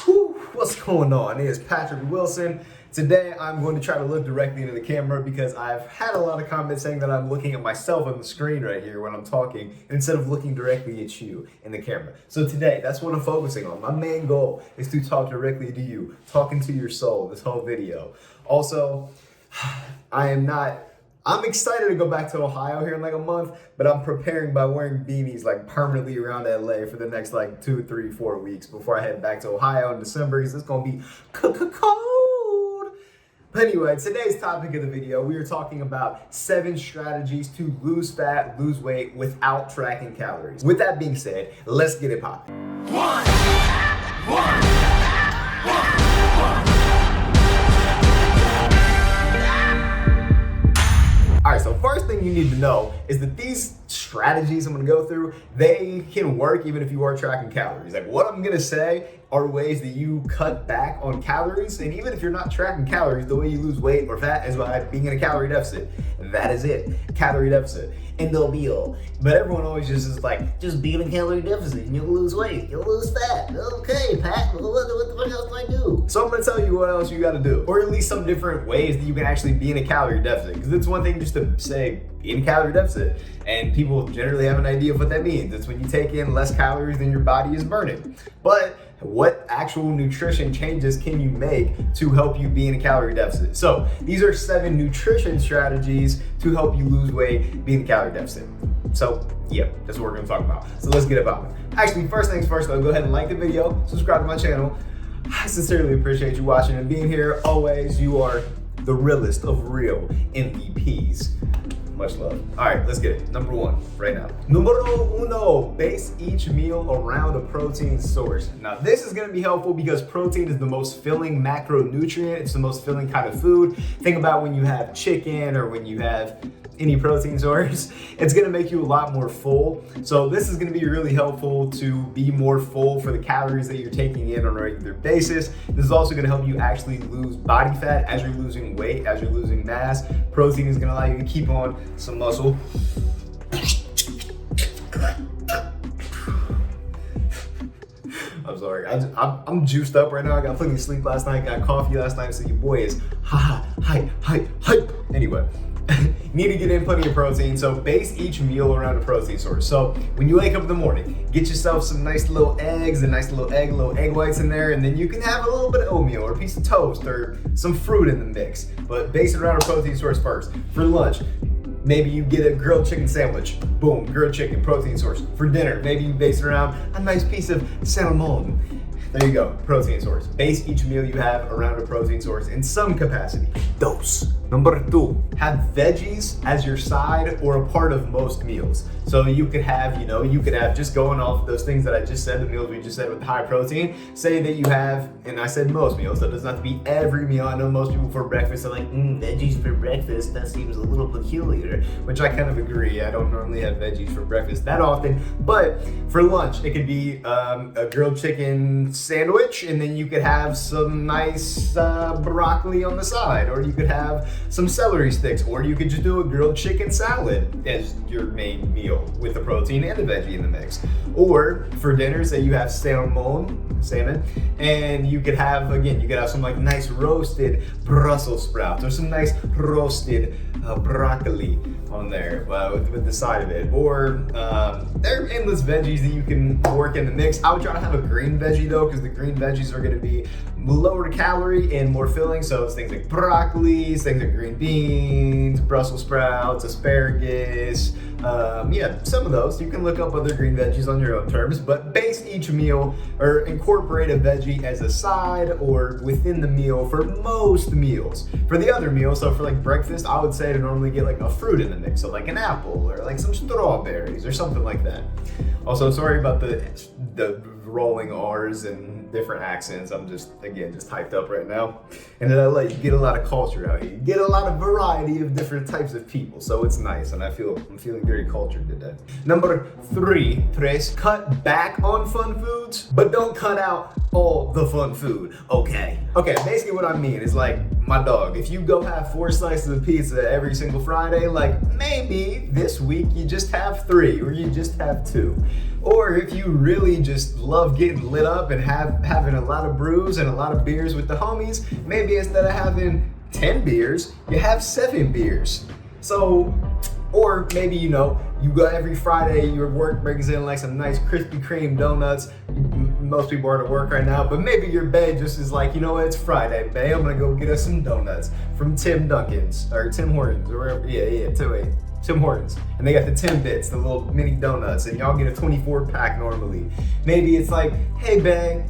Whew, what's going on? It is Patrick Wilson. Today I'm going to try to look directly into the camera because I've had a lot of comments saying that I'm looking at myself on the screen right here when I'm talking instead of looking directly at you in the camera. So today, that's what I'm focusing on. My main goal is to talk directly to you, talking to your soul this whole video. Also, I'm excited to go back to Ohio here in like a month, but I'm preparing by wearing beanies like permanently around LA for the next like 2, 3, 4 weeks before I head back to Ohio in December because it's gonna be cold. But anyway, today's topic of the video, we are talking about 7 strategies to lose fat, lose weight without tracking calories. With that being said, let's get it popping. All right, so first thing you need to know is that these strategies I'm gonna go through, they can work even if you are tracking calories. Like what I'm gonna say are ways that you cut back on calories, and even if you're not tracking calories, the way you lose weight or fat is by being in a calorie deficit. That is it, calorie deficit. And they'll be all. But everyone always just is like, just be in a calorie deficit and you'll lose weight, you'll lose fat. Okay, Pat, what the fuck else do I do? So I'm gonna tell you what else you gotta do, or at least some different ways that you can actually be in a calorie deficit. Because it's one thing just to say, be in a calorie deficit, and people generally have an idea of what that means. It's when you take in less calories than your body is burning. But what actual nutrition changes can you make to help you be in a calorie deficit? So these are 7 nutrition strategies to help you lose weight, be in a calorie deficit. So yeah, that's what we're gonna talk about. So let's get about it. Actually, first things first though, go ahead and like the video, subscribe to my channel. I sincerely appreciate you watching and being here. Always, you are the realest of real MVPs. Much love. All right, let's get it. Number 1, right now. Numero uno, base each meal around a protein source. Now, this is gonna be helpful because protein is the most filling macronutrient. It's the most filling kind of food. Think about when you have chicken or when you have any protein source, it's gonna make you a lot more full. So this is gonna be really helpful to be more full for the calories that you're taking in on a regular basis. This is also gonna help you actually lose body fat as you're losing weight, as you're losing mass. Protein is gonna allow you to keep on some muscle. I'm sorry, I'm juiced up right now. I got plenty of sleep last night, got coffee last night, so your boy is hype. Anyway. Need to get in plenty of protein, so base each meal around a protein source. So when you wake up in the morning, get yourself some nice little eggs, a nice little egg whites in there, and then you can have a little bit of oatmeal or a piece of toast or some fruit in the mix. But base it around a protein source first. For lunch, maybe you get a grilled chicken sandwich. Boom, grilled chicken, protein source. For dinner, maybe you base it around a nice piece of salmon. There you go, protein source. Base each meal you have around a protein source in some capacity. Dos. Number 2, have veggies as your side or a part of most meals. So you could have, just going off those things that I just said, the meals we just said with high protein, say that you have, and I said most meals, so it doesn't have to be every meal. I know most people for breakfast are like, veggies for breakfast, that seems a little peculiar, which I kind of agree. I don't normally have veggies for breakfast that often, but for lunch, it could be a grilled chicken sandwich, and then you could have some nice broccoli on the side, or you could have some celery sticks, or you could just do a grilled chicken salad as your main meal with the protein and the veggie in the mix. Or for dinner, say you have salmon, and you could have, some like nice roasted Brussels sprouts or some nice roasted broccoli on there with the side of it. Or there are endless veggies that you can work in the mix. I would try to have a green veggie though, because the green veggies are gonna be lower calorie and more filling. So it's things like broccoli, things like green beans, Brussels sprouts, asparagus. Some of those. You can look up other green veggies on your own terms, but base each meal or incorporate a veggie as a side or within the meal for most meals. For the other meals, so for like breakfast, I would say to normally get like a fruit in the mix, so like an apple or like some strawberries or something like that. Also, sorry about the rolling R's and different accents. I'm just hyped up right now. And in LA, you get a lot of culture out here. You get a lot of variety of different types of people, so it's nice, and I'm feeling very cultured today. Number 3, cut back on fun foods, but don't cut out all the fun food, okay? Okay, basically what I mean is like, my dog, if you go have 4 slices of pizza every single Friday, like maybe this week you just have 3 or you just have 2. Or if you really just love getting lit up and having a lot of brews and a lot of beers with the homies, maybe instead of having 10 beers, you have 7 beers. So, or maybe, you know, you go every Friday, your work brings in like some nice Krispy Kreme donuts. Most people are at work right now, but maybe your bae just is like, you know what, it's Friday, bae, I'm gonna go get us some donuts from Tim Duncan's, or Tim Hortons, or wherever, Tim Hortons. And they got the Timbits, the little mini donuts, and y'all get a 24 pack normally. Maybe it's like, hey bae,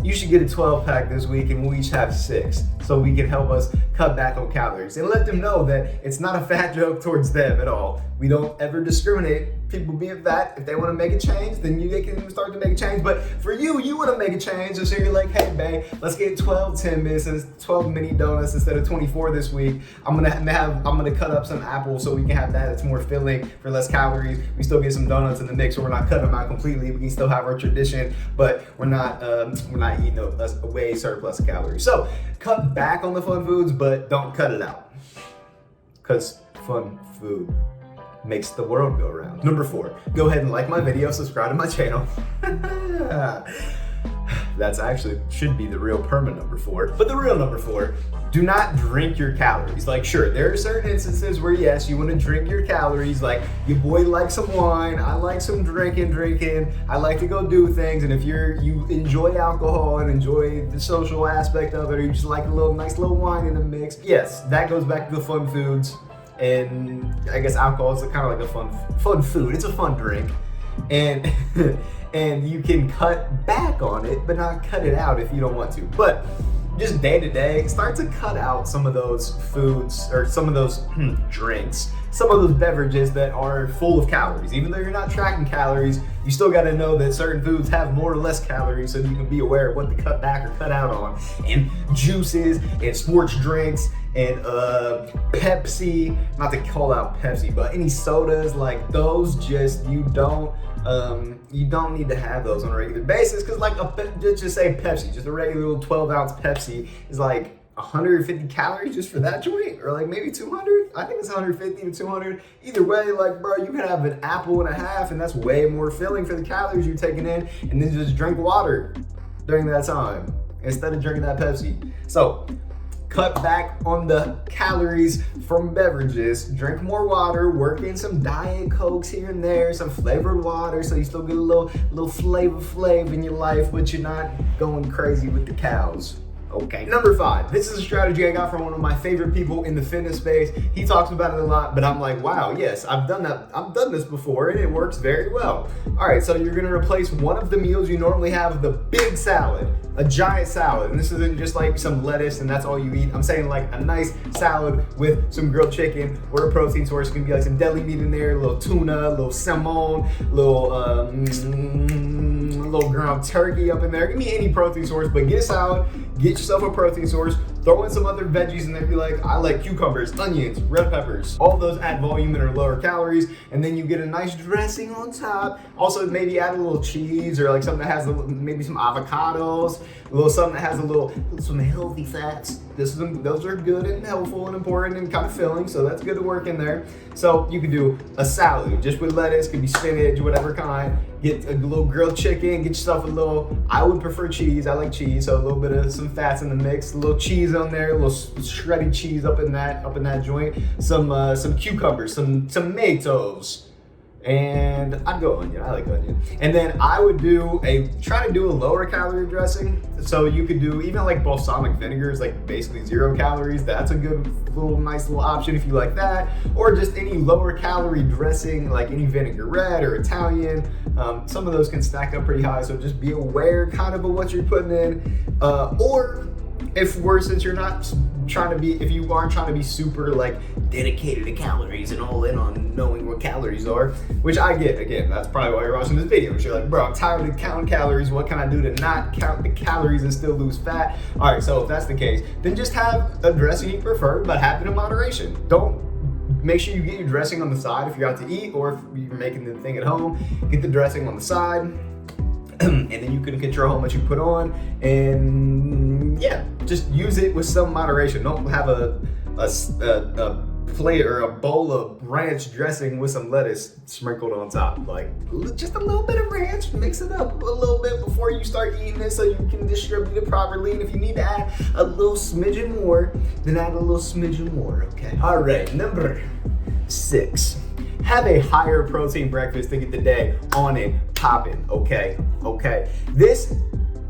you should get a 12 pack this week and we'll each have 6 so we can help us cut back on calories. And let them know that it's not a fat joke towards them at all. We don't ever discriminate people being fat. If they want to make a change, then they can start to make a change. But for you, you want to make a change. So you're like, hey babe, let's get 12 Timbits and 12 mini donuts instead of 24 this week. I'm gonna cut up some apples so we can have that. It's more filling for less calories. We still get some donuts in the mix, so we're not cutting them out completely. We can still have our tradition, but we're not eating a way surplus of calories. So cut back on the fun foods, but don't cut it out, because fun food makes the world go around. Number 4, go ahead and like my video, subscribe to my channel. That's actually should be the real permanent number 4. But the real number 4, do not drink your calories. Like, sure, there are certain instances where yes, you want to drink your calories. Like, your boy likes some wine, I like some drinking. I like to go do things, and if you enjoy alcohol and enjoy the social aspect of it, or you just like a nice little wine in the mix, yes, that goes back to the fun foods. And I guess alcohol is kind of like a fun food. It's a fun drink, and and you can cut back on it, but not cut it out if you don't want to. But just day to day, start to cut out some of those foods or some of those drinks, some of those beverages that are full of calories. Even though you're not tracking calories, you still got to know that certain foods have more or less calories, so you can be aware of what to cut back or cut out on. And juices and sports drinks and Pepsi, not to call out Pepsi, but any sodas like those, just you don't need to have those on a regular basis, because like just say Pepsi, just a regular little 12-ounce Pepsi is like 150 calories just for that joint, or like maybe 200. I think it's 150 to 200. Either way, like, bro, you can have an apple and a half, and that's way more filling for the calories you're taking in, and then just drink water during that time instead of drinking that Pepsi. So cut back on the calories from beverages, drink more water, work in some Diet Cokes here and there, some flavored water, so you still get a little flavor in your life, but you're not going crazy with the cows. Okay. Number 5, this is a strategy I got from one of my favorite people in the fitness space. He talks about it a lot, but I'm like, wow, yes, I've done that. I've done this before, and it works very well. All right, so you're gonna replace one of the meals you normally have with a big salad, a giant salad. And this isn't just like some lettuce and that's all you eat. I'm saying like a nice salad with some grilled chicken or a protein source. It can be like some deli meat in there, a little tuna, a little salmon, little ground turkey up in there. Give me any protein source, but get a salad, get yourself a protein source, throw in some other veggies in there. Be like, I like cucumbers, onions, red peppers. All those add volume and are lower calories, and then you get a nice dressing on top. Also, maybe add a little cheese or like something that has maybe some avocados, a little something that has some healthy fats. Those are good and helpful and important and kind of filling, so that's good to work in there. So you could do a salad just with lettuce, could be spinach, whatever kind. Get a little grilled chicken, get yourself I would prefer cheese, I like cheese, so a little bit of some fats in the mix, a little cheese on there, a little shredded cheese up in that joint, some cucumbers, some tomatoes, and I'd go onion, I like onion. And then I would try to do a lower calorie dressing. So you could do even like balsamic vinegar is like basically 0 calories. That's a good nice little option if you like that. Or just any lower calorie dressing, like any vinaigrette or Italian. Some of those can stack up pretty high, so just be aware kind of what you're putting in. Or if you aren't trying to be super like dedicated to calories and all in on knowing what calories are, which I get. Again, that's probably why you're watching this video. You're like, bro, I'm tired of counting calories. What can I do to not count the calories and still lose fat? All right, so if that's the case, then just have a dressing you prefer, but have it in moderation. Make sure you get your dressing on the side if you're out to eat, or if you're making the thing at home, get the dressing on the side. And then you can control how much you put on, and yeah, just use it with some moderation. Don't have a plate or a bowl of ranch dressing with some lettuce sprinkled on top. Like just a little bit of ranch, mix it up a little bit before you start eating it so you can distribute it properly. And if you need to add a little smidgen more, then add a little smidgen more, okay? All right, number 6. Have a higher protein breakfast to get the day on and popping, okay? Okay. This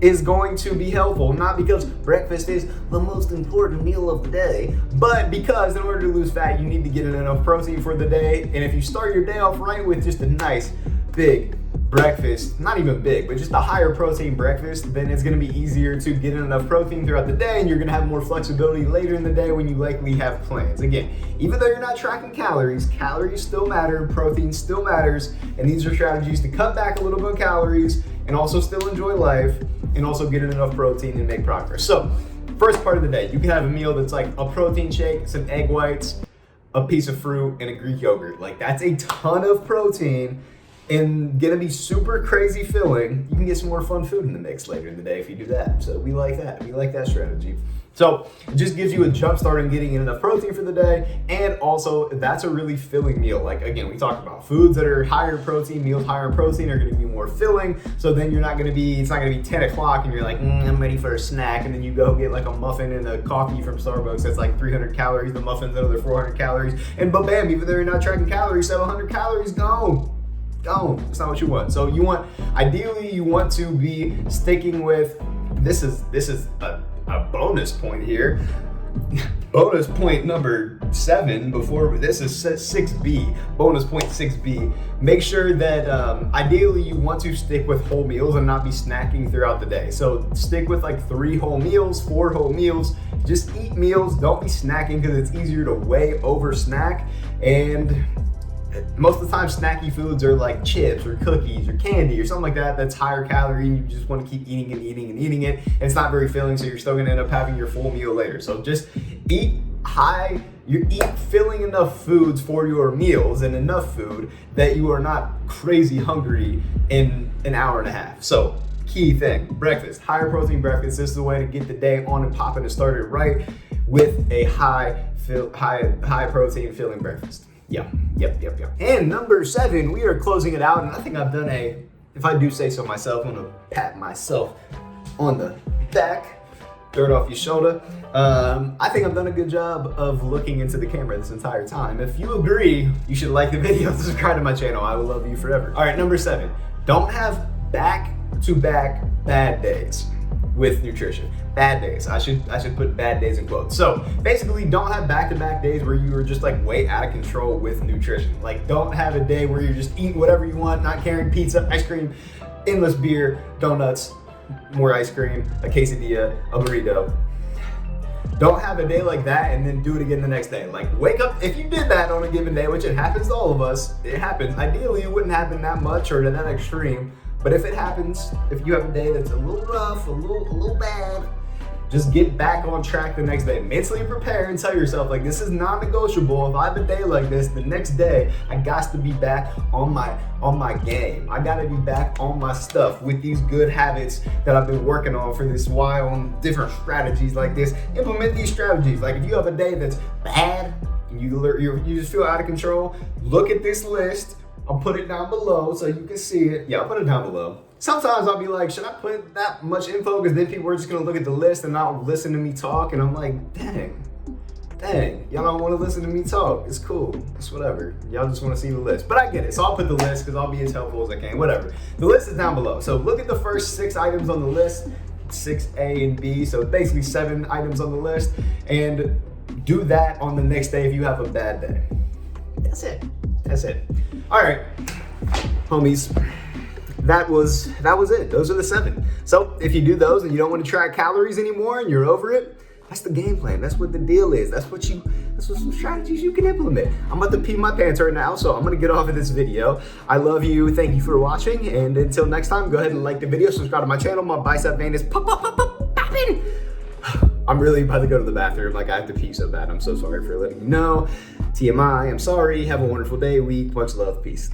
is going to be helpful, not because breakfast is the most important meal of the day, but because in order to lose fat, you need to get enough protein for the day. And if you start your day off right with just a nice big breakfast, not even big, but just a higher protein breakfast, then it's gonna be easier to get enough protein throughout the day, and you're gonna have more flexibility later in the day when you likely have plans. Again, even though you're not tracking calories, calories still matter, protein still matters, and these are strategies to cut back a little bit of calories and also still enjoy life and also get enough protein and make progress. So, first part of the day, you can have a meal that's like a protein shake, some egg whites, a piece of fruit, and a Greek yogurt. Like that's a ton of protein and gonna be super crazy filling. You can get some more fun food in the mix later in the day if you do that. So we like that. We like that strategy. So it just gives you a jump start on getting enough protein for the day, and also that's a really filling meal. Like again, we talked about foods that are higher protein, meals higher in protein are gonna be more filling. So then it's not gonna be 10 o'clock and you're like, I'm ready for a snack, and then you go get like a muffin and a coffee from Starbucks that's like 300 calories, the muffin's another 400 calories, and bam, even though you're not tracking calories, 700 calories gone. It's not what you want. So ideally you want to be sticking with, this is a bonus point here. Bonus point number 7 before this is 6B. Bonus point 6B. Make sure that ideally you want to stick with whole meals and not be snacking throughout the day. So stick with like 3 whole meals, 4 whole meals. Just eat meals. Don't be snacking because it's easier to way over snack. And most of the time snacky foods are like chips or cookies or candy or something like that that's higher calorie, and you just want to keep eating and eating and eating it, and it's not very filling, so you're still going to end up having your full meal later. So just eat filling enough foods for your meals and enough food that you are not crazy hungry in an hour and a half. So key thing, breakfast, higher protein breakfast. This is the way to get the day on and popping and started right with a high protein filling breakfast. Yep. And number 7, we are closing it out, and I think I've done if I do say so myself, I'm gonna pat myself on the back, throw it off your shoulder. I think I've done a good job of looking into the camera this entire time. If you agree, you should like the video, subscribe to my channel. I will love you forever. All right, number 7, don't have back-to-back bad days with nutrition. Bad days. I should put bad days in quotes. So basically, don't have back-to-back days where you are just like way out of control with nutrition. Like don't have a day where you're just eating whatever you want, not caring, pizza, ice cream, endless beer, donuts, more ice cream, a quesadilla, a burrito. Don't have a day like that and then do it again the next day. Like wake up, if you did that on a given day, which it happens to all of us, it happens. Ideally, it wouldn't happen that much or to that extreme. But if it happens, if you have a day that's a little rough, a little bad, just get back on track the next day. Mentally prepare and tell yourself, like, this is non-negotiable. If I have a day like this, the next day, I got to be back on my game. I gotta be back on my stuff with these good habits that I've been working on for this while, on different strategies like this. Implement these strategies. Like if you have a day that's bad and you just feel out of control, look at this list. I'll put it down below so you can see it. Yeah, I'll put it down below. Sometimes I'll be like, should I put that much info? Because then people are just gonna look at the list and not listen to me talk. And I'm like, dang, y'all don't wanna listen to me talk. It's cool, it's whatever. Y'all just wanna see the list. But I get it, so I'll put the list because I'll be as helpful as I can, whatever. The list is down below. So look at the first 6 items on the list, 6A and B. So basically 7 items on the list. And do that on the next day if you have a bad day. That's it. All right, homies. That was it. Those are the 7. So if you do those and you don't want to track calories anymore and you're over it, that's the game plan. That's what the deal is. That's what some strategies you can implement. I'm about to pee my pants right now, so I'm gonna get off of this video. I love you. Thank you for watching. And until next time, go ahead and like the video, subscribe to my channel. My bicep vein is popping. I'm really about to go to the bathroom. Like I have to pee so bad. I'm so sorry for letting you know. TMI, I'm sorry. Have a wonderful day, week. Much love. Peace.